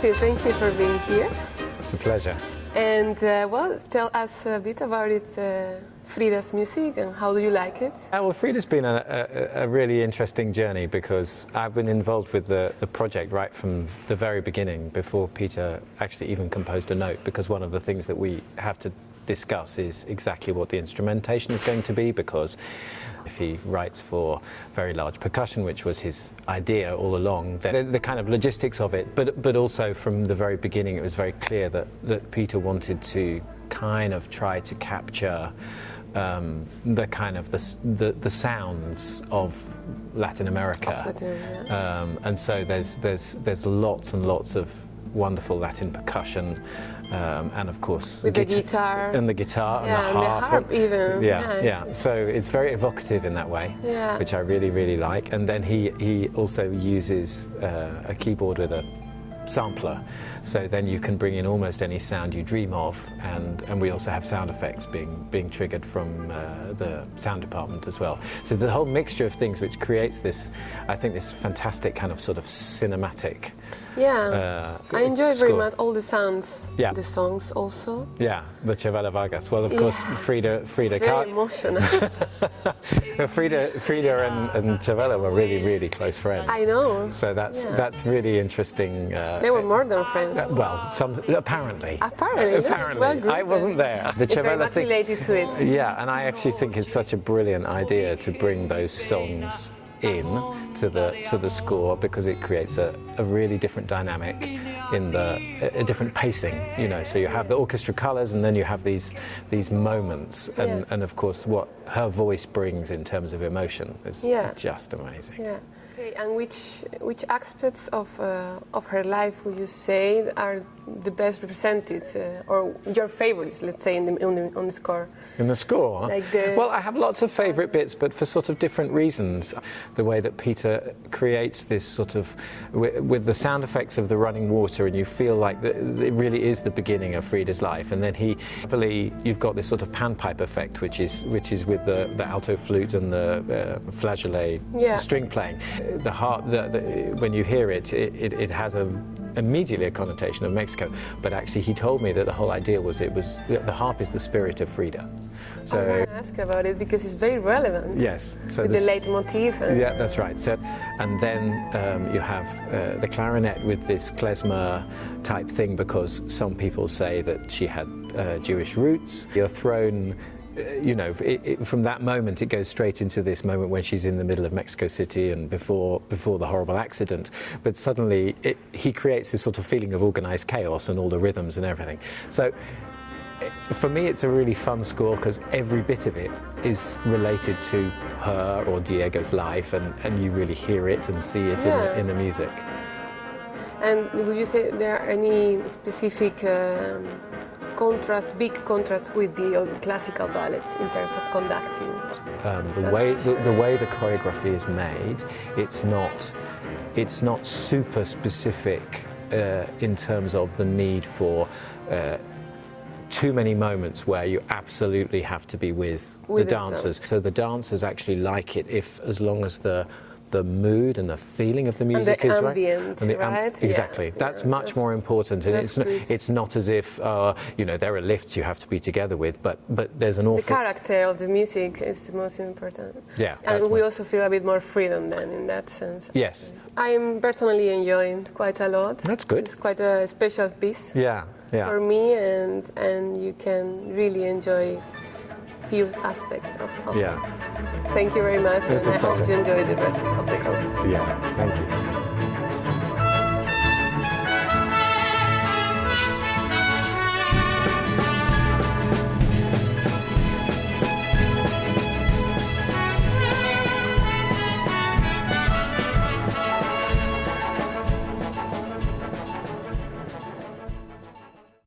Matthew, thank you for being here. It's a pleasure. And well, tell us a bit about it, Frida's music, and how do you like it? Well, Frida's been a really interesting journey because I've been involved with the project right from the very beginning, before Peter actually even composed a note, because one of the things that we have to discuss is exactly what the instrumentation is going to be, because if he writes for very large percussion, which was his idea all along, then the kind of logistics of it, but also from the very beginning it was very clear that Peter wanted to kind of try to capture the kind of the sounds of Latin America. And so there's lots and lots of wonderful Latin percussion, and of course with the guitar and the harp even. Yeah. So it's very evocative in that way, which I really like. And then he also uses a keyboard with a sampler, so then you can bring in almost any sound you dream of, and we also have sound effects being triggered from the sound department as well. So the whole mixture of things which creates this, I think, this fantastic kind of sort of cinematic. I enjoy very much all the sounds, the songs also. Yeah, the Chavela Vargas. Well, of course, Frida. It's very emotional. Frida and Chavela were really close friends. I know. So that's really interesting. They were more than friends. Well, apparently. Well, I wasn't there. The it's very much related to it. Yeah, and I actually think it's such a brilliant idea to bring those songs in to the score, because it creates a really different dynamic in a different pacing, you know. So you have the orchestra colours, and then you have these moments, and of course what her voice brings in terms of emotion is just amazing. Okay, and which aspects of her life would you say are the best represented, or your favorites, let's say, on the score? In the score? Well, I have lots of favourite bits, but for sort of different reasons. The way that Peter creates this sort of, with the sound effects of the running water, and you feel like it really is the beginning of Frida's life. And then you've got this sort of panpipe effect, which is with the alto flute and the flageolet string playing. The harp, when you hear it, it has immediately a connotation of Mexico, but actually he told me that the whole idea was the harp is the spirit of Frida. So I want to ask about it because it's very relevant. Yes, so with the leitmotiv. Yeah, that's right. So, and then you have the clarinet with this klezmer type thing, because some people say that she had Jewish roots. You're thrown. You know, from that moment it goes straight into this moment when she's in the middle of Mexico City and before the horrible accident. But suddenly he creates this sort of feeling of organised chaos and all the rhythms and everything. So for me it's a really fun score, because every bit of it is related to her or Diego's life, and you really hear it and see it in the music. And would you say there are any specific big contrast with the classical ballets in terms of conducting? The way the choreography is made, it's not super specific in terms of the need for too many moments where you absolutely have to be with the dancers. So the dancers actually like it as long as the mood and the feeling of the music is right. And the right? Exactly. That's much more important. And it's not as if there are lifts you have to be together with, but there's an awful. The character of the music is the most important. Yeah. And we also feel a bit more freedom then in that sense. Yes. I'm personally enjoying quite a lot. That's good. It's quite a special piece. Yeah. For me, and you can really enjoy few aspects of it. Thank you very much, and I hope you enjoy the rest of the concert. Yes, thank you.